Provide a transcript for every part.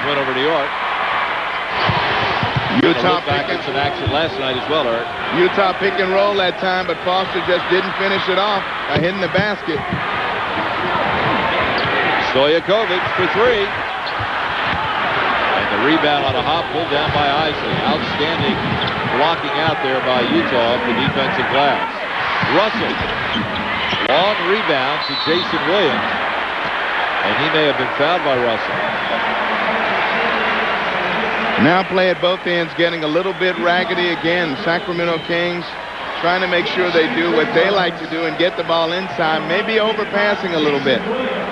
win over New York. Utah back in some action last night as well, Art. Utah pick and roll that time, but Foster just didn't finish it off by hitting the basket. Stojakovic for three. And the rebound on a hop pulled down by Isley. Outstanding blocking out there by Utah off the defensive glass. Russell. Long rebound to Jason Williams. And he may have been fouled by Russell. Now play at both ends, getting a little bit raggedy again. Sacramento Kings trying to make sure they do what they like to do and get the ball inside, maybe overpassing a little bit.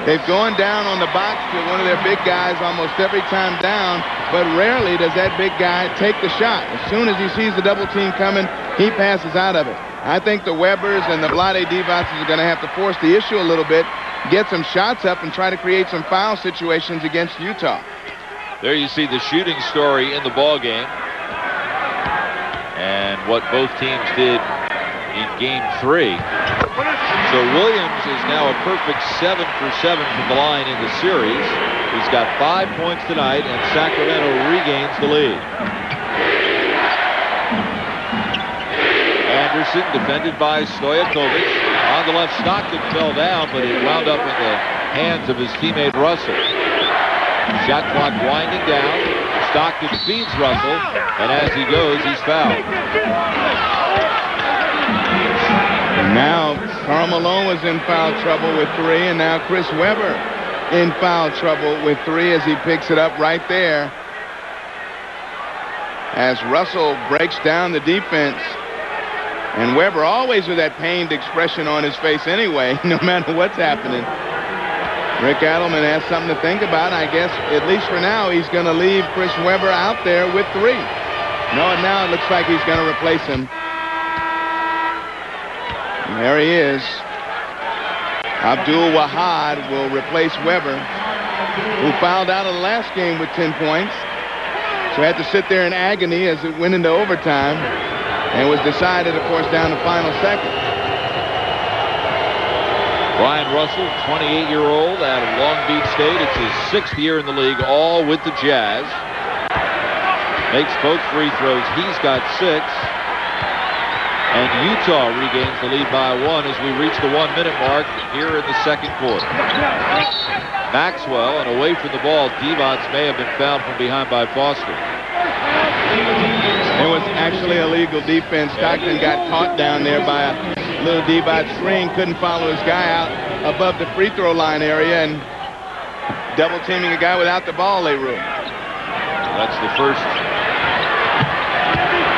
They've gone down on the box to one of their big guys almost every time down, but rarely does that big guy take the shot. As soon as he sees the double team coming, he passes out of it. I think the Webbers and the Vlade Divacs are going to have to force the issue a little bit, get some shots up, and try to create some foul situations against Utah. There you see the shooting story in the ball game and what both teams did in game 3. So Williams is now a perfect 7 for 7 from the line in the series. He's got 5 points tonight, and Sacramento regains the lead. Anderson defended by Stojakovic. On the left, Stockton fell down, but it wound up in the hands of his teammate Russell. Shot clock winding down. Stockton feeds Russell, and as he goes, he's fouled. And now Karl Malone was in foul trouble with 3, and now Chris Webber in foul trouble with 3 as he picks it up right there. As Russell breaks down the defense. And Webber always with that pained expression on his face anyway, no matter what's happening. Rick Adelman has something to think about. I guess, at least for now, he's going to leave Chris Webber out there with 3. No, and now it looks like he's going to replace him. And there he is. Abdul Wahad will replace Webber, who fouled out of the last game with 10 points. So had to sit there in agony as it went into overtime and was decided, of course, down the final second. Brian Russell, 28-year-old out of Long Beach State. It's his 6th year in the league, all with the Jazz. Makes both free throws. He's got 6. And Utah regains the lead by 1 as we reach the 1-minute mark here in the second quarter. Maxwell, and away from the ball, Divac may have been fouled from behind by Foster. It was actually a legal defense. Stockton got caught down there by a little Divac screen, couldn't follow his guy out above the free throw line area, and double teaming a guy without the ball, they ruled. That's the first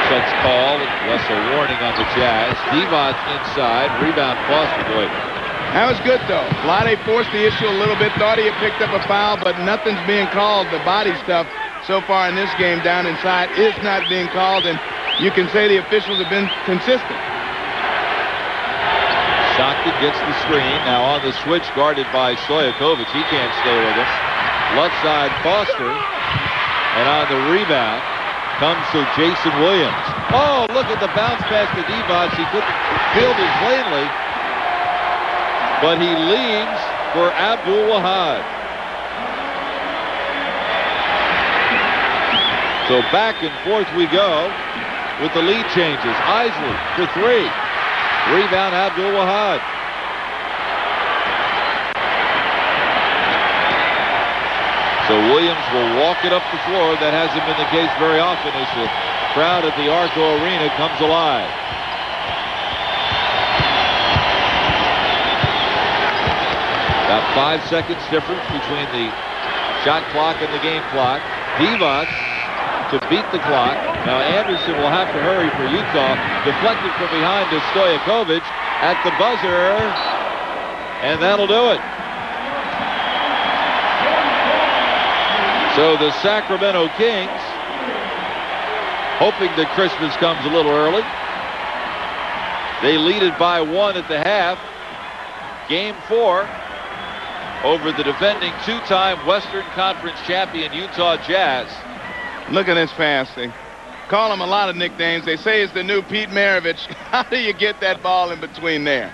such call, thus a warning on the Jazz. Divac inside, rebound Foster. Boy, that was good, though. Vlade forced the issue a little bit, thought he had picked up a foul, but nothing's being called. The body stuff so far in this game down inside is not being called, and you can say the officials have been consistent. Stockton gets the screen. Now on the switch, guarded by Stojakovic. He can't stay with him. Left side, Foster. And on the rebound comes to Jason Williams. Oh, look at the bounce pass to Divac. He couldn't field it plainly, but he leaves for Abdul Wahad. So back and forth we go with the lead changes. Isley for 3. Rebound Abdul Wahad. So Williams will walk it up the floor. That hasn't been the case very often as the crowd at the Arco Arena comes alive. About 5 seconds difference between the shot clock and the game clock. Divac to beat the clock. Now Anderson will have to hurry for Utah. Deflected from behind to Stojakovic at the buzzer. And that'll do it. So the Sacramento Kings, hoping that Christmas comes a little early. They lead it by 1 at the half. Game 4 over the defending 2-time Western Conference champion Utah Jazz. Look at this pass. They call him a lot of nicknames. They say it's the new Pete Maravich. How do you get that ball in between there?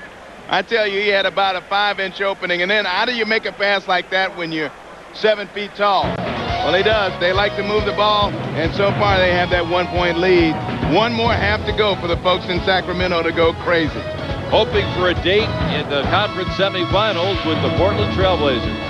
I tell you, he had about a 5-inch opening. And then how do you make a pass like that when you're 7 feet tall? Well, he does. They like to move the ball, and so far they have that 1-point lead. One more half to go for the folks in Sacramento to go crazy. Hoping for a date in the conference semifinals with the Portland Trailblazers.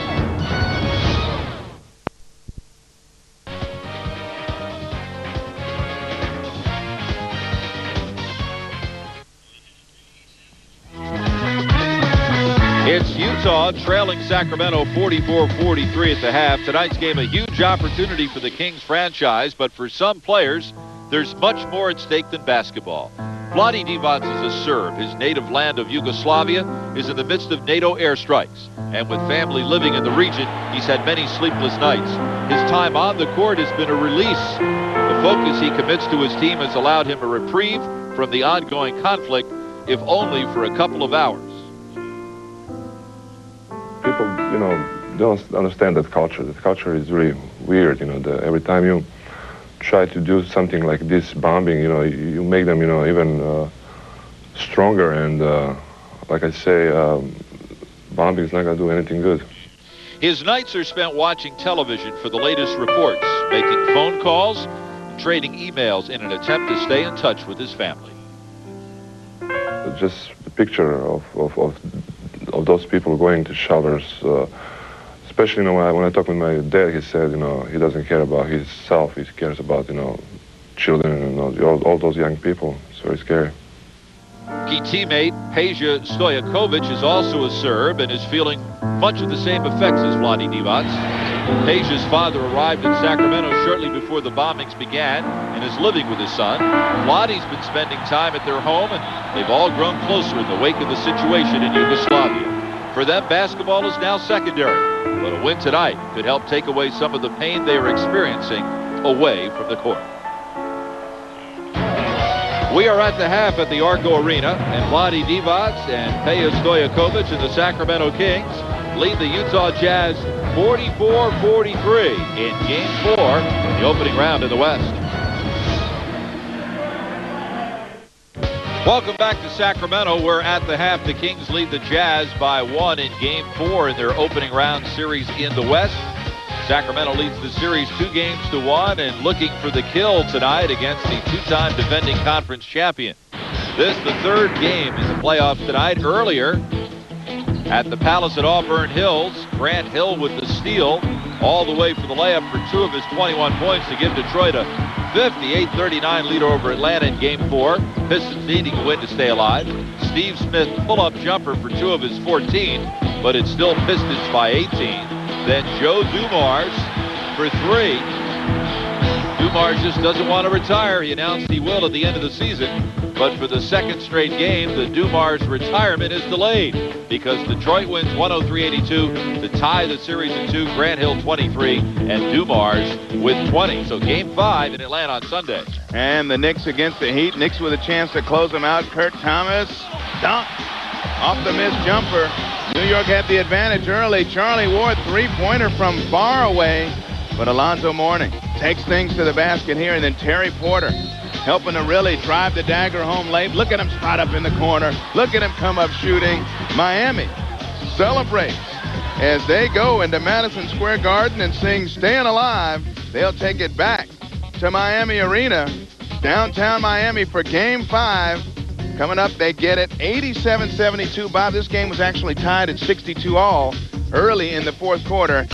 It's Utah trailing Sacramento 44-43 at the half. Tonight's game a huge opportunity for the Kings franchise, but for some players, there's much more at stake than basketball. Vlade Divac is a Serb. His native land of Yugoslavia is in the midst of NATO airstrikes. And with family living in the region, he's had many sleepless nights. His time on the court has been a release. The focus he commits to his team has allowed him a reprieve from the ongoing conflict, if only for a couple of hours. People, don't understand that culture. That culture is really weird. Every time you try to do something like this bombing, you make them, even stronger. And like I say, bombing is not going to do anything good. His nights are spent watching television for the latest reports, making phone calls, and trading emails in an attempt to stay in touch with his family. Just the picture of those people going to shelters, especially when I talk with my dad, he said he doesn't care about himself, he cares about children and all those young people. It's very scary. Key teammate Peja Stojakovic is also a Serb and is feeling much of the same effects as Vlade Divac. Peja's father arrived in Sacramento shortly before the bombings began and is living with his son. Vlade's been spending time at their home, and they've all grown closer in the wake of the situation in Yugoslavia. For them, basketball is now secondary, but a win tonight could help take away some of the pain they are experiencing away from the court. We are at the half at the Arco Arena, and Vlade Divac and Peja Stojakovic and the Sacramento Kings lead the Utah Jazz 44-43 in Game 4 in the opening round in the West. Welcome back to Sacramento. We're at the half. The Kings lead the Jazz by 1 in Game 4 in their opening round series in the West. Sacramento leads the series 2-1 and looking for the kill tonight against the two-time defending conference champion. This the third game in the playoffs tonight. Earlier at the Palace at Auburn Hills, Grant Hill with the steal all the way for the layup for 2 of his 21 points to give Detroit a 58-39 lead over Atlanta in Game 4. Pistons needing a win to stay alive. Steve Smith pull-up jumper for 2 of his 14, but it's still Pistons by 18. Then Joe Dumars for 3. Dumars just doesn't want to retire. He announced he will at the end of the season. But for the second straight game, the Dumars retirement is delayed because Detroit wins 103-82 to tie the series at 2. Grant Hill 23 and Dumars with 20. So Game 5 in Atlanta on Sunday. And the Knicks against the Heat. Knicks with a chance to close them out. Kurt Thomas dunk off the missed jumper. New York had the advantage early. Charlie Ward, three-pointer from far away. But Alonzo Mourning takes things to the basket here, and then Terry Porter helping to really drive the dagger home late. Look at him spot up in the corner. Look at him come up shooting. Miami celebrates as they go into Madison Square Garden and sing Staying Alive. They'll take it back to Miami Arena, downtown Miami for Game 5. Coming up, they get it 87-72. Bob, this game was actually tied at 62 all early in the fourth quarter.